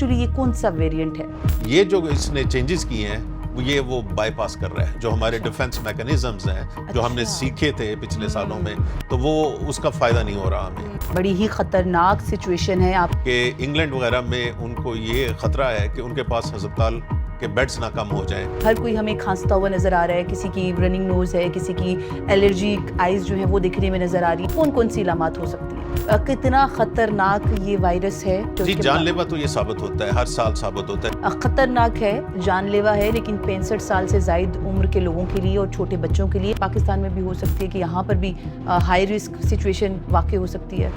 Actually یہ کون سا ویریئنٹ ہے؟ یہ جو اس نے چینجز کی ہیں وہ بائی پاس کر رہا ہے. جو ہمارے ڈیفنس میکنزمز ہیں جو ہم نے سیکھے تھے پچھلے سالوں میں, تو وہ اس کا فائدہ نہیں ہو رہا ہمیں. بڑی ہی خطرناک سچویشن ہے. آپ کہ انگلینڈ وغیرہ میں ان کو یہ خطرہ ہے کہ ان کے پاس ہسپتال کے بیڈز نہ کم ہو جائیں. ہر کوئی ہمیں کھانستا ہوا نظر آ رہا ہے, کسی کی رننگ نوز ہے, کسی کی الرجیک آئیز جو ہیں وہ دکھنے میں نظر آ رہی ہیں. کون سی علامات ہو سکتی ہیں؟ کتنا خطرناک یہ وائرس ہے؟ جی, جان لیوا تو یہ ثابت ہوتا ہے, ہر سال ثابت ہوتا ہے. خطرناک ہے, جان لیوا ہے, لیکن 65 سال سے زائد عمر کے لوگوں کے لیے اور چھوٹے بچوں کے لیے پاکستان میں بھی ہو سکتی ہے کہ یہاں پر بھی ہائی رسک سچویشن واقع ہو سکتی ہے.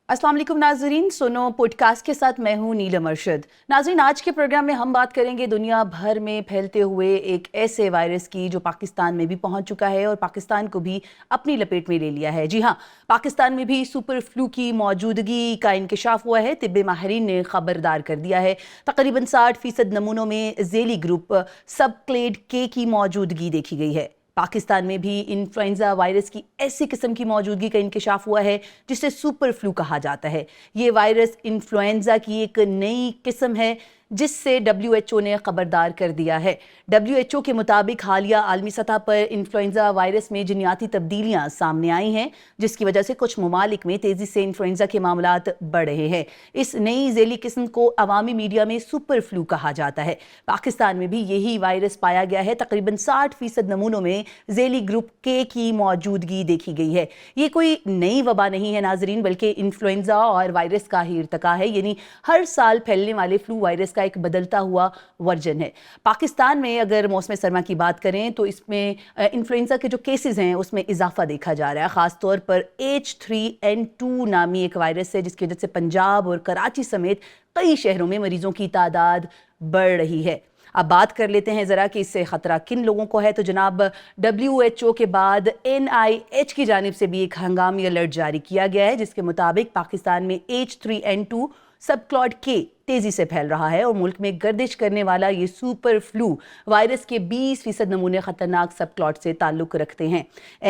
السلام علیکم ناظرین, سونو پوڈ کاسٹ کے ساتھ میں ہوں نیلم ارشد. ناظرین, آج کے پروگرام میں ہم بات کریں گے دنیا بھر میں پھیلتے ہوئے ایک ایسے وائرس کی جو پاکستان میں بھی پہنچ چکا ہے اور پاکستان کو بھی اپنی لپیٹ میں لے لیا ہے. جی ہاں, پاکستان میں بھی سپر فلو کی موجودگی کا انکشاف ہوا ہے. طبی ماہرین نے خبردار کر دیا ہے. تقریباً 60% نمونوں میں ذیلی گروپ سب کلیڈ کے کی موجودگی دیکھی گئی ہے. پاکستان میں بھی انفلوئنزا وائرس کی ایسی قسم کی موجودگی کا انکشاف ہوا ہے جسے سپر فلو کہا جاتا ہے. یہ وائرس انفلوئنزا کی ایک نئی قسم ہے جس سے WHO نے خبردار کر دیا ہے. WHO کے مطابق حالیہ عالمی سطح پر انفلوئنزا وائرس میں جینیاتی تبدیلیاں سامنے آئی ہیں جس کی وجہ سے کچھ ممالک میں تیزی سے انفلوئنزا کے معاملات بڑھ رہے ہیں. اس نئی ذیلی قسم کو عوامی میڈیا میں سپر فلو کہا جاتا ہے. پاکستان میں بھی یہی وائرس پایا گیا ہے. تقریباً 60% نمونوں میں ذیلی گروپ کے کی موجودگی دیکھی گئی ہے. یہ کوئی نئی وبا نہیں ہے ناظرین, بلکہ انفلوئنزا اور وائرس کا ہی ارتقا ہے. یعنی ہر سال پھیلنے والے فلو وائرس کا ایک بدلتا ہوا ورژن ہے. پاکستان میں اگر موسم سرما کی بات کریں تو اس میں انفلوئنزا کے جو کیسز ہیں اس میں اضافہ دیکھا جا رہا ہے. خاص طور پر H3N2 نامی ایک وائرس ہے جس کی وجہ سے پنجاب اور کراچی سمیت کئی شہروں میں مریضوں کی تعداد بڑھ رہی ہے. اب بات کر لیتے ہیں ذرا کہ اس سے خطرہ کن لوگوں کو ہے. تو جناب WHO کے بعد NIH کی جانب سے بھی ایک ہنگامی الرٹ جاری کیا گیا ہے جس کے مطابق پاکستان میں H3N2 سب کلاڈ کے تیزی سے پھیل رہا ہے اور ملک میں گردش کرنے والا یہ سپر فلو وائرس کے 20% نمونے خطرناک سب کلاڈ سے تعلق رکھتے ہیں.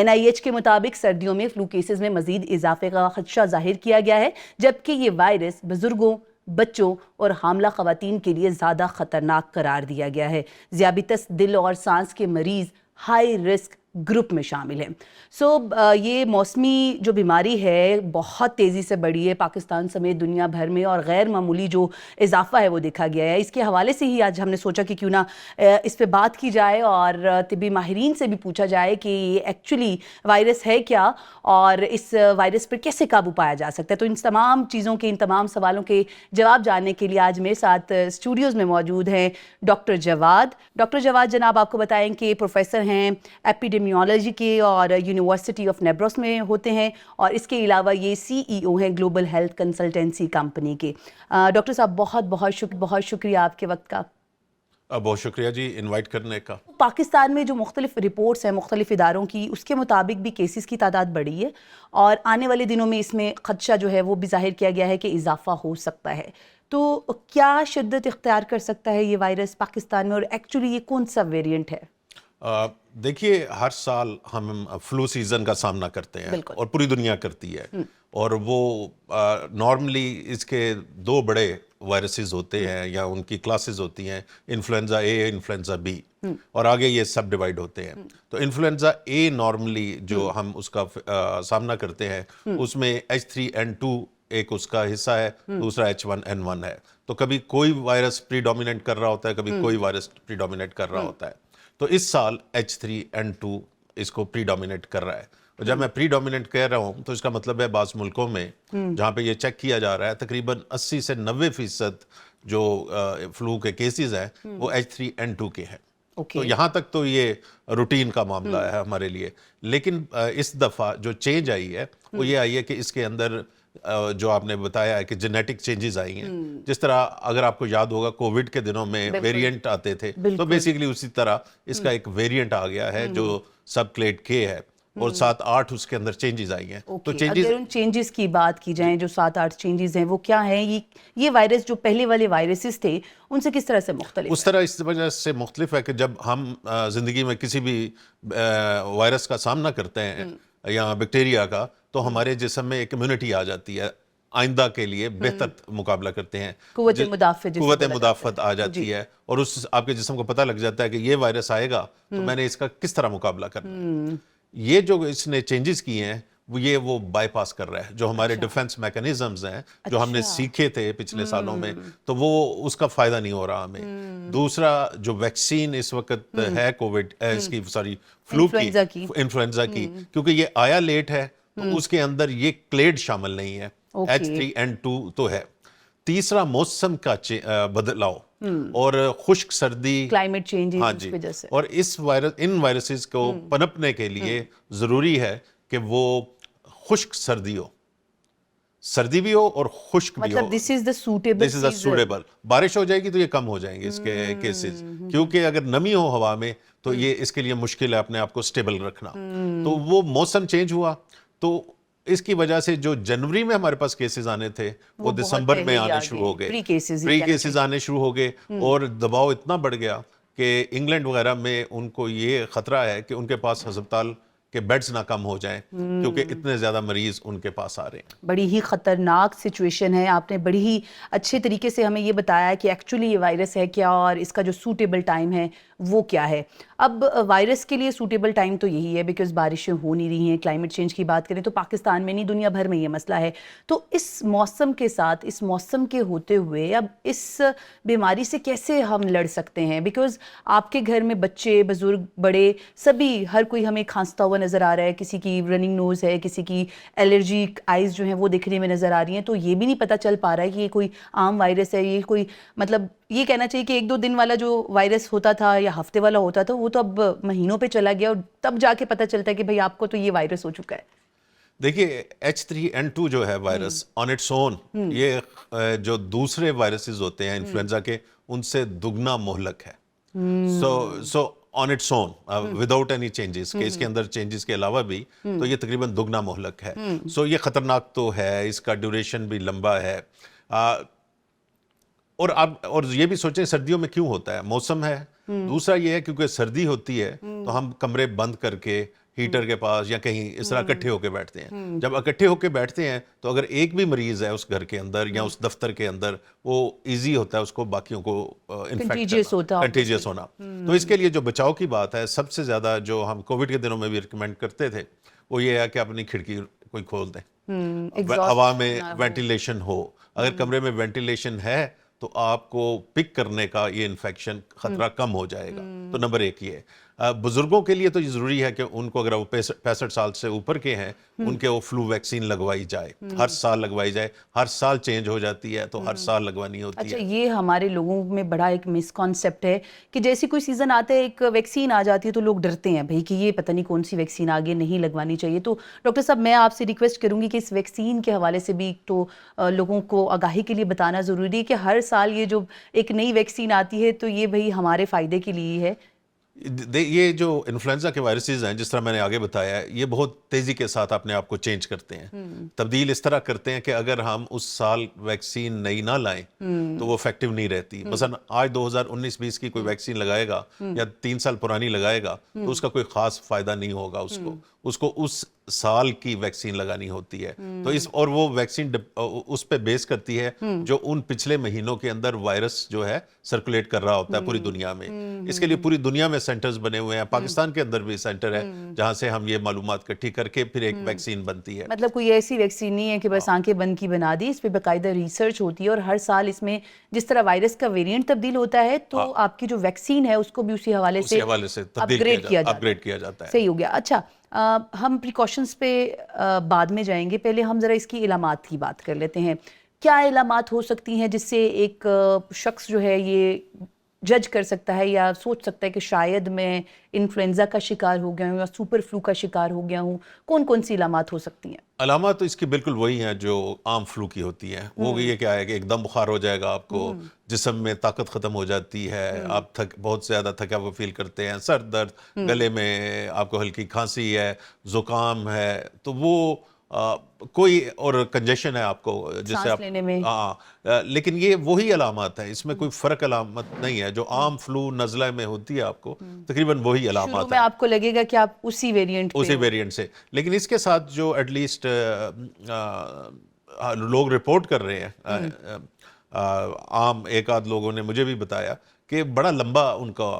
NIH کے مطابق سردیوں میں فلو کیسز میں مزید اضافے کا خدشہ ظاہر کیا گیا ہے, جبکہ یہ وائرس بزرگوں, بچوں اور حاملہ خواتین کے لیے زیادہ خطرناک قرار دیا گیا ہے. ذیابیطس, دل اور سانس کے مریض ہائی رسک گروپ میں شامل ہیں. یہ موسمی جو بیماری ہے بہت تیزی سے بڑھی ہے پاکستان سمیت دنیا بھر میں, اور غیر معمولی جو اضافہ ہے وہ دیکھا گیا ہے. اس کے حوالے سے ہی آج ہم نے سوچا کہ کیوں نہ اس پہ بات کی جائے اور طبی ماہرین سے بھی پوچھا جائے کہ یہ ایکچولی وائرس ہے کیا اور اس وائرس پر کیسے قابو پایا جا سکتا ہے. تو ان تمام چیزوں کے, ان تمام سوالوں کے جواب جاننے کے لیے آج میرے ساتھ اسٹوڈیوز میں موجود ہیں ڈاکٹر جواد. ڈاکٹر جواد جناب آپ کو بتائیں کہ پروفیسر ہیں ایپیڈیمیولوجی کے اور یونیورسٹی آف نیبروس میں ہوتے ہیں, اور اس کے علاوہ یہ CEO ہیں گلوبل ہیلتھ کنسلٹنسی کمپنی کے. ڈاکٹر صاحب بہت شکریہ آپ کے وقت کا. بہت شکریہ جی انوائٹ کرنے کا. پاکستان میں جو مختلف رپورٹس ہیں مختلف اداروں کی, اس کے مطابق بھی کیسز کی تعداد بڑھی ہے اور آنے والے دنوں میں اس میں خدشہ جو ہے وہ بھی ظاہر کیا گیا ہے کہ اضافہ ہو سکتا ہے. تو کیا شدت اختیار کر سکتا ہے یہ وائرس پاکستان میں, اور ایکچولی یہ کون سا ویریئنٹ ہے؟ دیکھیے, ہر سال ہم فلو سیزن کا سامنا کرتے ہیں اور پوری دنیا کرتی ہے, اور وہ نارملی اس کے 2 بڑے وائرسز ہوتے ہیں یا ان کی کلاسز ہوتی ہیں, انفلوئنزا اے, انفلوئنزا بی, اور آگے یہ سب ڈیوائڈ ہوتے ہیں. تو انفلوئنزا اے نارملی جو ہم اس کا سامنا کرتے ہیں اس میں H3N2 ایک اس کا حصہ ہے, دوسرا H1N1 ہے. تو کبھی کوئی وائرس پری ڈومیننٹ کر رہا ہوتا ہے, کبھی کوئی وائرس پری ڈومیننٹ کر رہا ہوتا ہے. تو اس سال H3N2 اس کو پری ڈومیننٹ کر رہا ہے. اور جب میں پری ڈومیننٹ کہہ رہا ہوں تو اس کا مطلب ہے بعض ملکوں میں جہاں پہ یہ چیک کیا جا رہا ہے تقریباً 80 سے 90% جو فلو کے کیسز ہیں وہ H3N2 کے ہیں. تو یہاں تک تو یہ روٹین کا معاملہ ہے ہمارے لیے. لیکن اس دفعہ جو چینج آئی ہے وہ یہ آئی ہے کہ اس کے اندر جو آپ نے بتایا ہے کہ جینیٹک چینجز آئی ہیں. جس طرح اگر آپ کو یاد ہوگا کووڈ کے دنوں میں ویریئنٹ آتے تھے, تو بیسیکلی اسی طرح اس کا ایک ویریئنٹ آ گیا ہے جو سب کلیڈ کے ہے, اور 7-8 اس کے اندر چینجز آئی ہیں. تو اگر ان چینجز کی بات کی جائیں, جو 7-8 چینجز ہیں وہ کیا ہیں؟ یہ وائرس جو پہلے والے وائرسز تھے ان سے کس طرح سے مختلف ہے؟ اس طرح اس وجہ سے مختلف ہے کہ جب ہم زندگی میں کسی بھی وائرس کا سامنا کرتے ہیں یا بیکٹیریا کا, تو ہمارے جسم میں ایک امیونٹی آ جاتی ہے آئندہ کے لیے بہتر مقابلہ کرتے ہیں. قوت مدافعت آ جاتی ہے اور اس آپ کے جسم کو پتہ لگ جاتا ہے کہ یہ وائرس آئے گا تو میں نے اس کا کس طرح مقابلہ کرنا ہے. یہ جو اس نے چینجز کیے ہیں وہ بائی پاس کر رہا ہے جو ہمارے ڈیفنس میکنزمز ہیں جو ہم نے سیکھے تھے پچھلے سالوں میں, تو وہ اس کا فائدہ نہیں ہو رہا ہمیں. دوسرا جو ویکسین اس وقت ہے کووڈ اس کی فلو کی انفلوئنزا کی, کیونکہ یہ آیا لیٹ ہے تو اس کے اندر یہ کلیڈ شامل نہیں ہے, H3N2 تو ہے. تیسرا موسم کا بدلاؤ اور خشک سردی, کلائمیٹ چینج کی وجہ سے, اور ان وائرسز کو پنپنے کے لیے ضروری ہے کہ وہ خشک سردی بھی ہو اور خشک بھی ہو. مطلب this is the suitable. بارش ہو جائے گی تو یہ کم ہو جائیں گے اس کے کیسز, کیونکہ اگر نمی ہو ہوا میں تو یہ اس کے لیے مشکل ہے اپنے آپ کو سٹیبل رکھنا. تو وہ موسم چینج ہوا تو اس کی وجہ سے جو جنوری میں ہمارے پاس کیسز آنے تھے وہ دسمبر میں آنے شروع ہو گئے, پری کیسز آنے شروع ہو گئے, اور دباؤ اتنا بڑھ گیا کہ انگلینڈ وغیرہ میں ان کو یہ خطرہ ہے کہ ان کے پاس ہسپتال کہ بیڈز نہ کم ہو جائیں کیونکہ اتنے زیادہ مریض ان کے پاس آ رہے ہیں. بڑی ہی خطرناک سچویشن ہے. آپ نے بڑی ہی اچھے طریقے سے ہمیں یہ بتایا کہ ایکچولی یہ وائرس ہے کیا اور اس کا جو سوٹیبل ٹائم ہے وہ کیا ہے. اب وائرس کے لیے سوٹیبل ٹائم تو یہی ہے بیکاز بارشیں ہو نہیں رہی ہیں. کلائمیٹ چینج کی بات کریں تو پاکستان میں نہیں دنیا بھر میں یہ مسئلہ ہے. تو اس موسم کے ساتھ, اس موسم کے ہوتے ہوئے اب اس بیماری سے کیسے ہم لڑ سکتے ہیں؟ بیکاز آپ کے گھر میں بچے, بزرگ, بڑے, سبھی, ہر کوئی ہمیں کھانستا ہوا نظر آ رہا ہے. کسی کی رننگ نوز ہے, کسی کی الرجیک آئیز جو ہیں وہ دکھنے میں نظر آ رہی ہیں. تو یہ بھی نہیں پتہ چل پا رہا ہے کہ یہ کوئی عام وائرس ہے, یہ کوئی مطلب یہ کہنا چاہیے کہ 1-2 دن والا جو وائرس ہوتا تھا یا ہفتے والا ہوتا تھا وہ تو اب مہینوں پہ چلا گیا, اور تب جا کے پتہ چلتا ہے کہ بھئی آپ کو تو یہ وائرس ہو چکا ہے. دیکھیے H3N2 جو ہے وائرس آن اٹس اون, یہ جو دوسرے وائرسز ہوتے ہیں انفلوئنزا کے ان سے دگنا مہلک ہے. So on its own without any changes, کہ اس کے اندر چینجز کے علاوہ بھی تو یہ تقریباً دگنا مہلک ہے. سو یہ خطرناک تو ہے, اس کا ڈیوریشن بھی لمبا ہے. اور یہ بھی سوچیں سردیوں میں کیوں ہوتا ہے, موسم ہے. دوسرا یہ ہے کیونکہ سردی ہوتی ہے تو ہم کمرے بند کر کے ہیٹر کے پاس یا کہیں اس طرح اکٹھے ہو کے بیٹھتے ہیں. جب اکٹھے ہو کے بیٹھتے ہیں تو اگر ایک بھی مریض ہے اس گھر کے اندر یا اس دفتر کے اندر, وہ ایزی ہوتا ہے اس کو باقیوں کو کنٹیجیس ہونا. تو اس کے لیے جو بچاؤ کی بات ہے, سب سے زیادہ جو ہم کووڈ کے دنوں میں بھی ریکمینڈ کرتے تھے وہ یہ ہے کہ اپنی کھڑکی کوئی کھول دیں, ہوا میں وینٹیلیشن ہو. اگر کمرے میں وینٹیلیشن ہے تو آپ کو پک کرنے کا یہ انفیکشن خطرہ کم ہو جائے گا. تو نمبر 1 یہ ہے. بزرگوں کے لیے تو یہ ضروری ہے کہ ان کو اگر وہ 65 سال سے اوپر کے ہیں ان کے وہ فلو ویکسین لگوائی جائے, ہر سال لگوائی جائے. ہر سال چینج ہو جاتی ہے تو ہر سال لگوانی ہوتی ہے. اچھا, یہ ہمارے لوگوں میں بڑا ایک مس کانسیپٹ ہے کہ جیسی کوئی سیزن آتا ہے ایک ویکسین آ جاتی ہے تو لوگ ڈرتے ہیں بھئی کہ یہ پتہ نہیں کون سی ویکسین آگے نہیں لگوانی چاہیے. تو ڈاکٹر صاحب میں آپ سے ریکویسٹ کروں گی کہ اس ویکسین کے حوالے سے بھی تو لوگوں کو آگاہی کے لیے بتانا ضروری ہے کہ ہر سال یہ جو ایک نئی ویکسین آتی ہے تو یہ بھئی ہمارے فائدے کے لیے ہے. یہ جو انفلوئنزا کے وائرسز ہیں جس طرح میں نے آگے بتایا ہے, یہ بہت تیزی کے ساتھ اپنے آپ کو چینج کرتے ہیں, تبدیل اس طرح کرتے ہیں کہ اگر ہم اس سال ویکسین نئی نہ لائیں تو وہ افیکٹو نہیں رہتی. مثلا آج 2019-20 کی کوئی ویکسین لگائے گا یا 3 سال پرانی لگائے گا تو اس کا کوئی خاص فائدہ نہیں ہوگا. اس کو اس سال کی ویکسین لگانی ہوتی ہے. تو اور وہ ویکسین اس پہ بیس کرتی ہے جو ان پچھلے مہینوں کے اندر وائرس جو ہے سرکولیٹ کر رہا ہوتا ہے پوری دنیا میں. اس کے لیے پوری دنیا میں سینٹرز بنے ہوئے ہیں. پاکستان کے اندر بھی سینٹر ہے جہاں سے ہم یہ معلومات اکٹھی کر کے پھر ایک ویکسین بنتی ہے. مطلب کوئی ایسی ویکسین نہیں ہے کہ بس آنکھیں بند کی بنا دی, اس پہ باقاعدہ ریسرچ ہوتی ہے اور ہر سال اس میں جس طرح وائرس کا ویریئنٹ تبدیل ہوتا ہے تو آپ کی جو ویکسین ہے اس کو بھی اسی حوالے سے اپ گریڈ کیا جاتا ہے. صحیح ہو گیا. اچھا, ہم پریکاشنز پہ بعد میں جائیں گے, پہلے ہم ذرا اس کی علامات کی بات کر لیتے ہیں. کیا علامات ہو سکتی ہیں جس سے ایک شخص جو ہے یہ جج کر سکتا ہے یا سوچ سکتا ہے کہ شاید میں انفلوئنزا کا شکار ہو گیا ہوں یا سپر فلو کا شکار ہو گیا ہوں؟ کون سی علامات ہو سکتی ہیں؟ علامات تو اس کی بالکل وہی ہیں جو عام فلو کی ہوتی ہیں. وہ یہ کیا ہے کہ ایک دم بخار ہو جائے گا آپ کو, جسم میں طاقت ختم ہو جاتی ہے, آپ بہت زیادہ تھکا ہوا فیل کرتے ہیں, سر درد, گلے میں آپ کو ہلکی کھانسی ہے, زکام ہے, تو وہ کوئی اور کنجیشن ہے آپ کو جس سے آپ لیکن یہ وہی علامات ہیں, اس میں کوئی فرق علامت نہیں ہے. جو عام فلو نزلہ میں ہوتی ہے آپ کو تقریباً وہی علامات ہیں. میں آپ کو لگے گا کہ آپ اسی ویریئنٹ سے, لیکن اس کے ساتھ جو ایٹ لیسٹ لوگ رپورٹ کر رہے ہیں، عام ایک آدھ لوگوں نے مجھے بھی بتایا کہ بڑا لمبا ان کا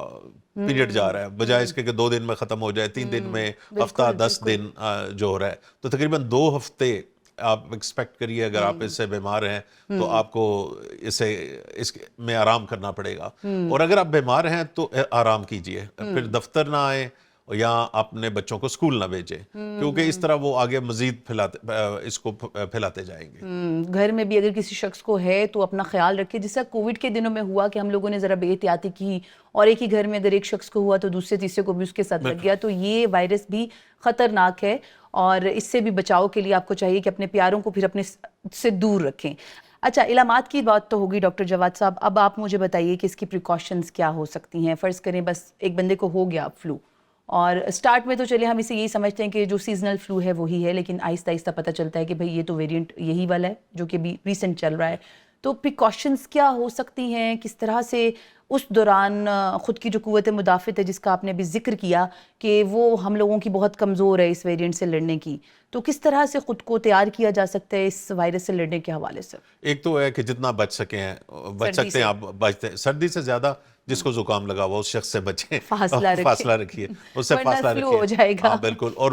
پیریڈ جا رہا ہے، بجائے اس کے کہ 2 دن میں ختم ہو جائے، 3 دن میں، ہفتہ 10 دن جو ہو رہا ہے، تو تقریباً 2 ہفتے آپ ایکسپیکٹ کریے اگر آپ اس سے بیمار ہیں تو آپ کو اس میں آرام کرنا پڑے گا، اور اگر آپ بیمار ہیں تو آرام کیجئے، پھر دفتر نہ آئیں یا اپنے بچوں کو اسکول نہ بھیجیں، کیونکہ اس طرح وہ آگے مزید اس کو پھیلاتے جائیں گے۔ گھر میں بھی اگر کسی شخص کو ہے تو اپنا خیال رکھے، جس طرح کووڈ کے دنوں میں ہوا کہ ہم لوگوں نے ذرا بے احتیاطی کی اور ایک ہی گھر میں اگر ایک شخص کو ہوا تو دوسرے تیسرے کو بھی اس کے ساتھ لگ گیا، تو یہ وائرس بھی خطرناک ہے اور اس سے بھی بچاؤ کے لیے آپ کو چاہیے کہ اپنے پیاروں کو پھر اپنے سے دور رکھیں۔ اچھا، علامات کی بات تو ہوگی ڈاکٹر جواد صاحب، اب آپ مجھے بتائیے کہ اس کی پریکاشنز کیا ہو سکتی ہیں۔ فرض کریں بس ایک بندے کو ہو گیا فلو، اور اسٹارٹ میں تو چلے ہم اسے یہی سمجھتے ہیں کہ جو سیزنل فلو ہے وہی ہے، لیکن آہستہ آہستہ پتہ چلتا ہے کہ بھئی یہ تو ویریئنٹ یہی والا ہے جو کہ بھی ریسنٹ چل رہا ہے، تو پریکاشنز کیا ہو سکتی ہیں؟ کس طرح سے اس دوران خود کی جو قوت مدافعت ہے جس کا آپ نے ابھی ذکر کیا کہ وہ ہم لوگوں کی بہت کمزور ہے اس ویریئنٹ سے لڑنے کی، تو کس طرح سے خود کو تیار کیا جا سکتا ہے اس وائرس سے لڑنے کے حوالے سے؟ ایک تو ہے کہ جتنا بچ سکتے ہیں آپ بچتے ہیں، سردی سے زیادہ جس کو زکام لگا ہوا اس شخص سے بچیں، فاصلہ رکھیے، اس سے فاصلہ رکھیے، ہاں بالکل۔ اور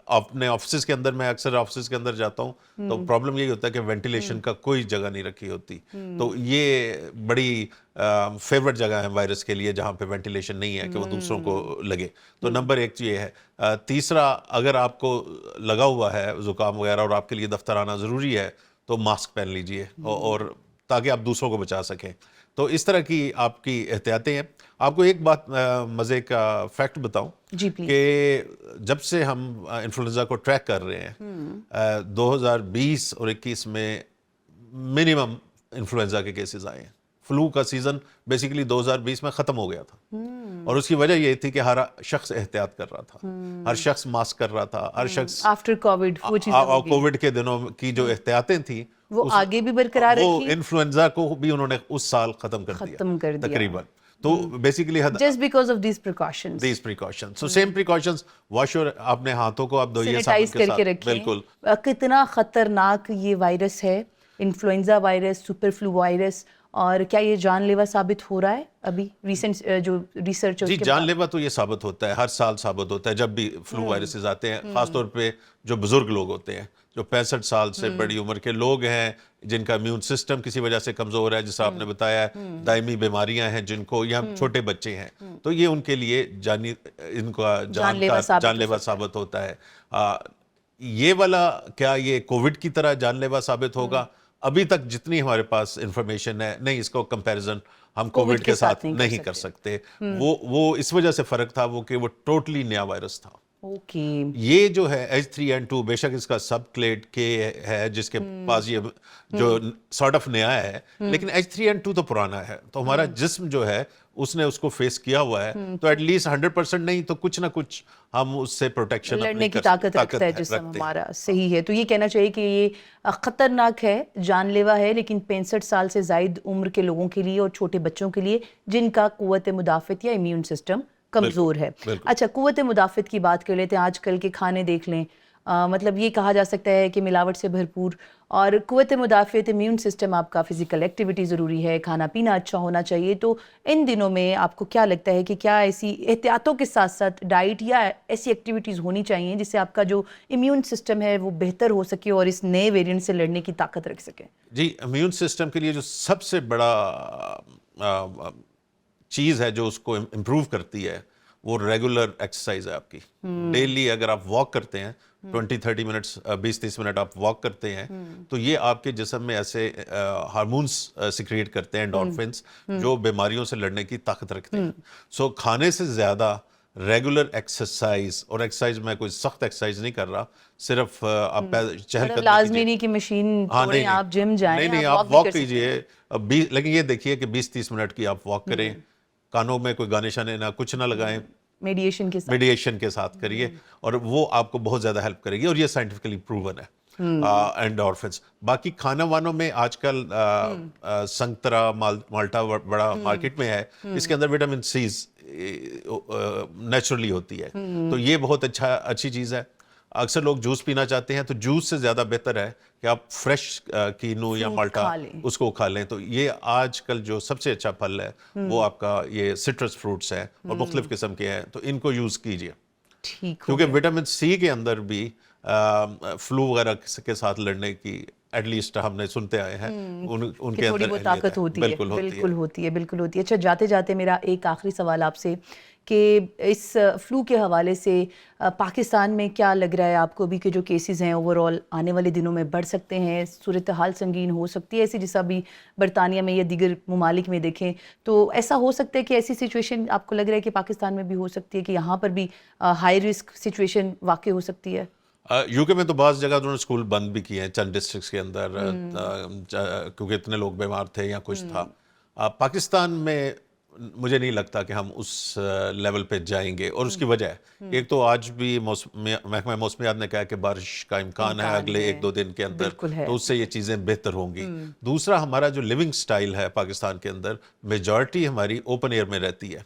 اپنے آفسز کے اندر، میں اکثر آفسز کے اندر جاتا ہوں تو پرابلم یہی ہوتا ہے کہ وینٹیلیشن کا کوئی جگہ نہیں رکھی ہوتی، تو یہ بڑی فیورٹ جگہ ہے وائرس کے لیے جہاں پہ وینٹیلیشن نہیں ہے کہ وہ دوسروں کو لگے، تو نمبر 1 یہ ہے۔ تیسرا، اگر آپ کو لگا ہوا ہے زکام وغیرہ اور آپ کے لیے دفتر آنا ضروری ہے تو ماسک پہن لیجئے، اور تاکہ آپ دوسروں کو بچا سکیں، تو اس طرح کی آپ کی احتیاطیں ہیں۔ آپ کو ایک بات مزے کا فیکٹ بتاؤں کہ جب سے ہم انفلوئنزا کو ٹریک کر رہے ہیں، 2020 اور 21 میں منیمم انفلوئنزا کے کیسز آئے ہیں۔ فلو کا سیزن بیسیکلی 2020 میں ختم ہو گیا تھا، اور اس کی وجہ یہ تھی کہ ہر شخص احتیاط کر رہا تھا، ہر شخص ماسک کر رہا تھا، ہر شخص آفٹر کووڈ کے دنوں کی جو احتیاطیں تھیں وہ آگے بھی برقرار رکھی، وہ انفلوئنزا کو بھی انہوں نے اس سال ختم کر دیا تقریباً، تو basically just because of these precautions. So same precautions، wash اور اپنے ہاتھوں کو آپ دھوئیے سینیٹائز کر کے رکھیں۔ بالکل۔ کتنا خطرناک یہ وائرس ہے، influenza virus, super flu virus, اور کیا یہ جان لیوا ثابت ہو رہا ہے ابھی ریسنٹ جو ریسرچ؟ جی، جان لیوا تو یہ ثابت ہوتا ہے، ہر سال ثابت ہوتا ہے جب بھی فلو وائرسز آتے ہیں، خاص طور پہ جو بزرگ لوگ ہوتے ہیں، جو 65 سال سے بڑی عمر کے لوگ ہیں، جن کا امیون سسٹم کسی وجہ سے کمزور ہے، جیسا آپ نے بتایا دائمی بیماریاں ہیں جن کو، یا چھوٹے بچے ہیں، تو یہ ان کے لیے ان کا جان لیوا ثابت ہوتا ہے۔ یہ والا کیا یہ کووڈ کی طرح جان لیوا ثابت ہوگا؟ ابھی تک جتنی ہمارے پاس انفارمیشن ہے، نہیں، اس کو کمپیریزن ہم کووڈ کے ساتھ نہیں کر سکتے۔ وہ اس وجہ سے فرق تھا وہ کہ وہ ٹوٹلی نیا وائرس تھا۔ یہ جو ہے H3N2 بے شک اس کا سب کلیڈ کے ہے جس کے پاس یہ جو سارٹ آف نیا ہے، لیکن H3N2 تو پرانا ہے، تو ہمارا جسم جو ہے اس نے اس کو فیس کیا ہوا ہے، تو ایٹ لیسٹ 100% نہیں تو کچھ نہ کچھ ہم اس سے پروٹیکشن لڑنے کی طاقت رکھتا ہے جسم ہمارا۔ صحیح ہے، تو یہ کہنا چاہیے کہ یہ خطرناک ہے، جان لیوا ہے، لیکن 65 سال سے زائد عمر کے لوگوں کے لیے اور چھوٹے بچوں کے لیے جن کا قوت مدافعت یا امیون سسٹم کمزور ہے۔ اچھا، قوت مدافعت کی بات کر لیتے ہیں۔ آج کل کے کھانے دیکھ لیں، مطلب یہ کہا جا سکتا ہے کہ ملاوٹ سے بھرپور، اور قوت مدافعت امیون سسٹم آپ کا فزیکل ایکٹیویٹی ضروری ہے، کھانا پینا اچھا ہونا چاہیے، تو ان دنوں میں آپ کو کیا لگتا ہے کہ کیا ایسی احتیاطوں کے ساتھ ساتھ ڈائٹ یا ایسی ایکٹیویٹیز ہونی چاہیے جس سے آپ کا جو امیون سسٹم ہے وہ بہتر ہو سکے اور اس نئے ویریئنٹ سے لڑنے کی طاقت رکھ سکے؟ جی، امیون سسٹم کے لیے جو سب سے بڑا چیز ہے جو اس کو امپروو کرتی ہے وہ ریگولر ایکسرسائز ہے آپ کی۔ ڈیلی اگر آپ واک کرتے ہیں 20-30 منٹس، 20-30 منٹ آپ واک کرتے ہیں، تو یہ آپ کے جسم میں ایسے ہارمونس سیکریٹ کرتے ہیں، انڈورفنس، جو بیماریوں سے لڑنے کی طاقت رکھتے ہیں۔ سو کھانے سے زیادہ ریگولر ایکسرسائز، اور ایکسرسائز میں کوئی سخت ایکسرسائز نہیں کر رہا، صرف آپ چہل قدمی لازمی نہیں کہ مشین توڑیں، آپ جم جائیں، نہیں، آپ واک کیجئے، لیکن یہ دیکھیے کہ 20-30 منٹ کی آپ واک کریں، کانوں میں کوئی گانے شانے نہ کچھ نہ لگائیں، میڈیشن کے ساتھ کریے، اور وہ آپ کو بہت زیادہ ہیلپ کرے گی، اور یہ سائنٹیفکلی پروون ہے۔ اینڈورفنس باقی کھانا وانوں میں آج کل سنگترا، مالٹا بڑا مارکیٹ میں ہے، اس کے اندر وٹامن سیز نیچرلی ہوتی ہے، تو یہ بہت اچھی چیز ہے۔ اکثر لوگ جوس پینا چاہتے ہیں تو جوس سے زیادہ بہتر ہے کہ آپ فریش کینو یا مالٹا اس کو کھا لیں. تو یہ آج کل جو سب سے اچھا پھل ہے وہ آپ کا یہ سٹرس فروٹس ہے اور مختلف قسم کے ہیں, تو ان کو یوز کیجیے. کیونکہ وٹامن سی کے اندر بھی فلو وغیرہ کے ساتھ لڑنے کی ایٹ لیسٹ ہم نے سنتے آئے ہیں ان کے تھوڑی اندر بہت طاقت ہوتی ہے. بالکل ہوتی ہے. اچھا جاتے جاتے میرا ایک آخری سوال آپ سے کہ اس فلو کے حوالے سے پاکستان میں کیا لگ رہا ہے آپ کو بھی کہ جو کیسز ہیں اوور آل آنے والے دنوں میں بڑھ سکتے ہیں, صورتحال سنگین ہو سکتی ہے ایسی جیسا بھی برطانیہ میں یا دیگر ممالک میں دیکھیں, تو ایسا ہو سکتا ہے کہ ایسی سچویشن آپ کو لگ رہا ہے کہ پاکستان میں بھی ہو سکتی ہے کہ یہاں پر بھی ہائی رسک سچویشن واقع ہو سکتی ہے؟ یو کے میں تو بعض جگہ انہوں نے اسکول بند بھی کیے ہیں چند ڈسٹرکٹس کے اندر کیونکہ اتنے لوگ بیمار تھے یا کچھ تھا. پاکستان میں مجھے نہیں لگتا کہ ہم اس لیول پہ جائیں گے, اور اس کی وجہ ہے ایک تو آج بھی محکمہ موسمیات نے کہا کہ بارش کا امکان ہے اگلے 1-2 دن کے اندر, تو اس سے یہ چیزیں بہتر ہوں گی. دوسرا ہمارا جو لیونگ سٹائل ہے پاکستان کے اندر, میجورٹی ہماری اوپن ایئر میں رہتی ہے,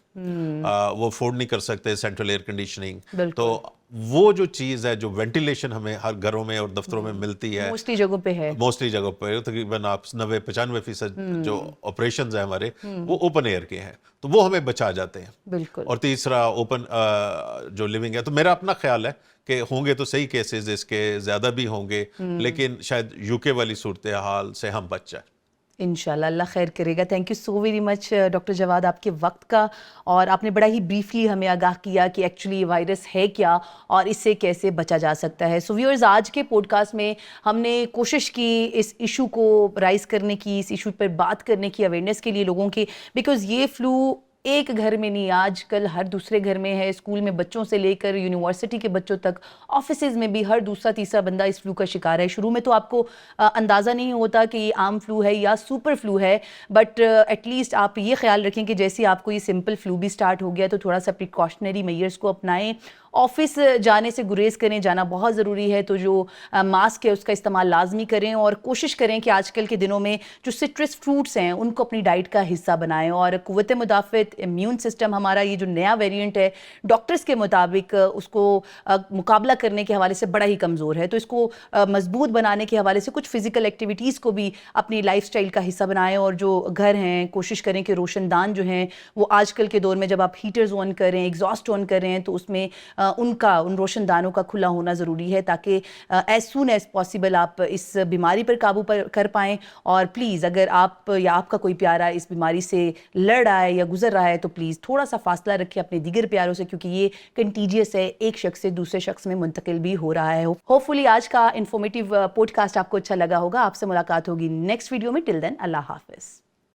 وہ افورڈ نہیں کر سکتے سینٹرل ایئر کنڈیشننگ, تو وہ جو چیز ہے جو وینٹیلیشن ہمیں ہر گھروں میں اور دفتروں میں ملتی ہے موسٹلی جگہوں پہ تقریباً آپ 90-95% جو آپریشنز ہیں ہمارے وہ اوپن ایئر کے ہیں, تو وہ ہمیں بچا جاتے ہیں. بالکل. اور تیسرا اوپن جو لیونگ ہے, تو میرا اپنا خیال ہے کہ ہوں گے تو صحیح کیسز اس کے زیادہ بھی ہوں گے, لیکن شاید یو کے والی صورتحال سے ہم بچ جائیں. انشاءاللہ اللہ خیر کرے گا. Thank you so very much doctor Jawad آپ کے وقت کا, اور آپ نے بڑا ہی بریفلی ہمیں آگاہ کیا کہ ایکچولی یہ وائرس ہے کیا اور اس سے کیسے بچا جا سکتا ہے. سو ویورز, آج کے پوڈ کاسٹ میں ہم نے کوشش کی اس ایشو کو رائز کرنے کی, اس ایشو پر بات کرنے کی اویئرنیس کے لیے لوگوں کی, بیکاز یہ فلو ایک گھر میں نہیں, آج کل ہر دوسرے گھر میں ہے. اسکول میں بچوں سے لے کر یونیورسٹی کے بچوں تک, آفیسز میں بھی ہر دوسرا تیسرا بندہ اس فلو کا شکار ہے. شروع میں تو آپ کو اندازہ نہیں ہوتا کہ یہ عام فلو ہے یا سپر فلو ہے, بٹ ایٹ لیسٹ آپ یہ خیال رکھیں کہ جیسے آپ کو یہ سمپل فلو بھی سٹارٹ ہو گیا تو تھوڑا سا پریکاشنری میئرز کو اپنائیں. آفس جانے سے گریز کریں, جانا بہت ضروری ہے تو جو ماسک ہے اس کا استعمال لازمی کریں, اور کوشش کریں کہ آج کل کے دنوں میں جو سٹرس فروٹس ہیں ان کو اپنی ڈائٹ کا حصہ بنائیں. اور قوت مدافعت امیون سسٹم ہمارا یہ جو نیا ویریئنٹ ہے ڈاکٹرز کے مطابق اس کو مقابلہ کرنے کے حوالے سے بڑا ہی کمزور ہے, تو اس کو مضبوط بنانے کے حوالے سے کچھ فزیکل ایکٹیویٹیز کو بھی اپنی لائف سٹائل کا حصہ بنائیں. اور جو گھر ہیں کوشش کریں کہ روشن دان جو ہیں وہ آج کل کے دور میں جب آپ ہیٹرز آن کریں, ایگزاسٹ آن کریں, تو اس میں ان روشن دانوں کا کھلا ہونا ضروری ہے تاکہ ایز سون ایز پاسبل آپ اس بیماری پر قابو کر پائیں. اور پلیز اگر آپ یا آپ کا کوئی پیارا اس بیماری سے لڑ رہا ہے یا گزر رہا ہے تو پلیز تھوڑا سا فاصلہ رکھیں اپنے دیگر پیاروں سے, کیونکہ یہ کنٹیجیس ہے, ایک شخص سے دوسرے شخص میں منتقل بھی ہو رہا ہے. ہوپ فلی آج کا انفارمیٹیو پوڈ کاسٹ آپ کو اچھا لگا ہوگا. آپ سے ملاقات ہوگی نیکسٹ ویڈیو میں. ٹل دین اللہ حافظ.